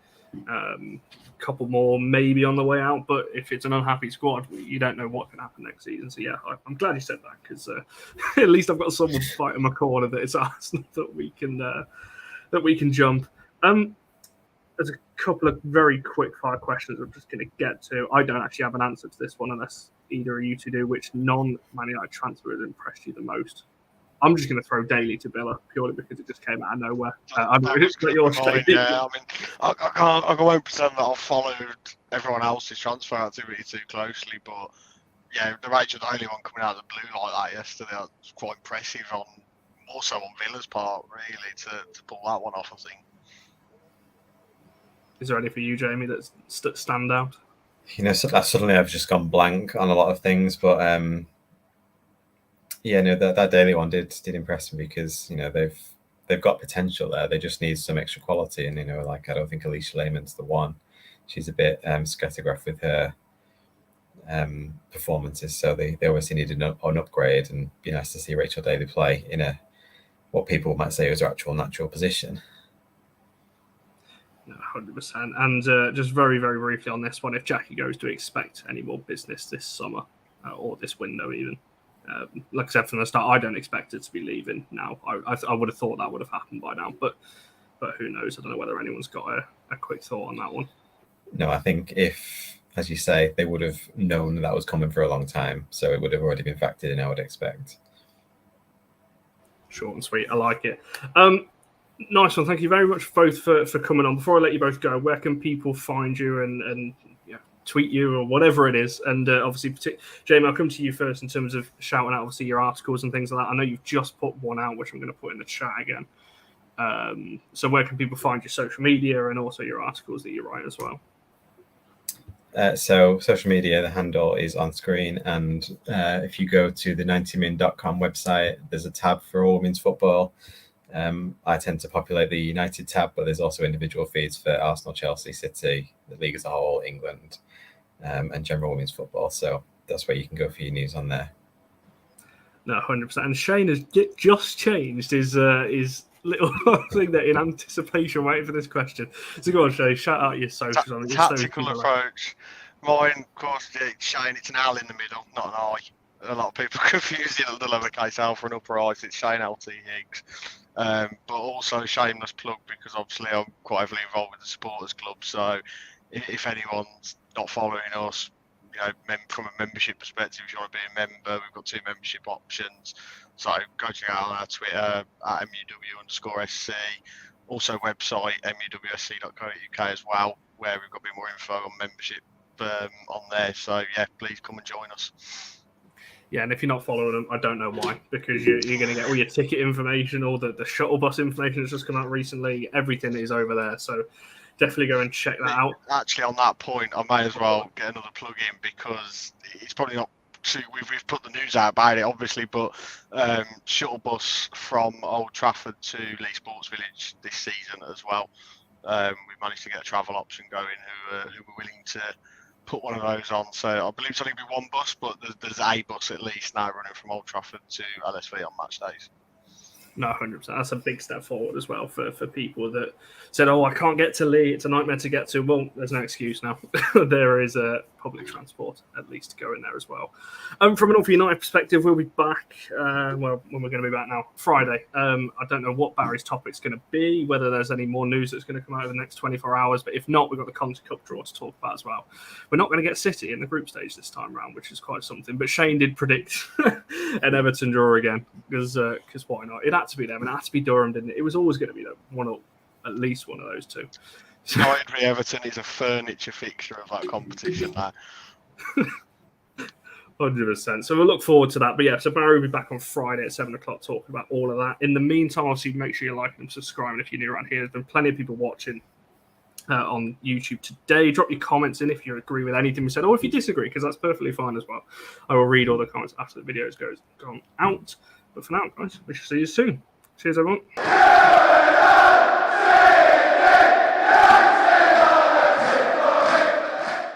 Couple more maybe on the way out, but if it's an unhappy squad, you don't know what can happen next season. So yeah, I'm glad you said that, because at least I've got someone fighting my corner that it's Arsenal that we can jump. There's a couple of very quick fire questions I'm just going to get to. I don't actually have an answer to this one unless either of you two do. Which non-Man United transfer has impressed you the most? I'm just going to throw Daly to Villa purely because it just came out of nowhere. I won't pretend that I've followed everyone else's transfer activity too closely, but yeah, the Rachel Daly one coming out of the blue like that yesterday was quite impressive. Also on Villa's part, really, to pull that one off, I think. Is there any for you, Jamie, that stand out? Suddenly I've just gone blank on a lot of things, but that Daily one did impress me, because they've got potential there. They just need some extra quality, and I don't think Alicia Lehman's the one. She's a bit scattergraph with her performances, so they obviously needed an upgrade, and be nice to see Rachel Daly play in what people might say is her actual natural position. 100%. And just very, very briefly on this one, if Jackie goes, to expect any more business this summer or this window even? Like I said from the start, I don't expect it to be leaving now. I would have thought that would have happened by now, but who knows? I don't know whether anyone's got a quick thought on that one. No, I think if, as you say, they would have known that was coming for a long time, so it would have already been factored in, I would expect. Short and sweet. I like it. Nice one. Thank you very much both for coming on. Before I let you both go, where can people find you and tweet you or whatever it is? And obviously, Jamie, I'll come to you first in terms of shouting out obviously your articles and things like that. I know you've just put one out, which I'm going to put in the chat again. So where can people find your social media and also your articles that you write as well? So social media, the handle is on screen, and if you go to the 90min.com website, there's a tab for all women's football. I tend to populate the United tab, but there's also individual feeds for Arsenal, Chelsea, City, the league as a whole, England, and general women's football. So that's where you can go for your news on there. No, 100%. And Shane has just changed his little thing there in anticipation, waiting for this question. So go on, Shane, shout out your socials on it. Tactical approach. Mine, of course, Shane, it's an L in the middle, not an I. A lot of people confuse the lowercase L for an upper I. It's Shane LT Higgs. But also shameless plug, because obviously I'm quite heavily involved with the supporters club. So if anyone's not following us, from a membership perspective, if you want to be a member, we've got 2 membership options. So go check out on our Twitter at MUW_SC. Also website MUWSC.co.uk as well, where we've got a bit more info on membership on there. So yeah, please come and join us. Yeah, and if you're not following them, I don't know why, because you're going to get all your ticket information, all the shuttle bus information that's just come out recently. Everything is over there, so definitely go and check that out. Actually, on that point, I may as well get another plug in, because it's probably not too. We've put the news out about it, obviously, but shuttle bus from Old Trafford to Leigh Sports Village this season as well. We've managed to get a travel option going who were willing to put one of those on. So I believe it's only be one bus, but there's a bus at least now running from Old Trafford to LSV on match days. No, 100%. That's a big step forward as well for people that said, "Oh, I can't get to Leigh. It's a nightmare to get to." Well, there's no excuse now. There is a public transport at least to go in there as well. From an All for United perspective, we'll be back. When we're going to be back now, Friday. I don't know what Barry's topic's going to be, whether there's any more news that's going to come out over the next 24 hours. But if not, we've got the Conti Cup draw to talk about as well. We're not going to get City in the group stage this time round, which is quite something. But Shane did predict an Everton draw again, because why not? It had to be them, and it had to be Durham, didn't it? It was always going to be at least one of those two. United v Everton is a furniture fixture of that competition. 100%. So we'll look forward to that. But yeah, so Barry will be back on Friday at 7 o'clock talking about all of that. In the meantime, obviously, make sure you're liking and subscribing if you're new around here. There's been plenty of people watching on YouTube today. Drop your comments in if you agree with anything we said, or if you disagree, because that's perfectly fine as well. I will read all the comments after the videos gone out. But for now, guys, we shall see you soon. Cheers, everyone.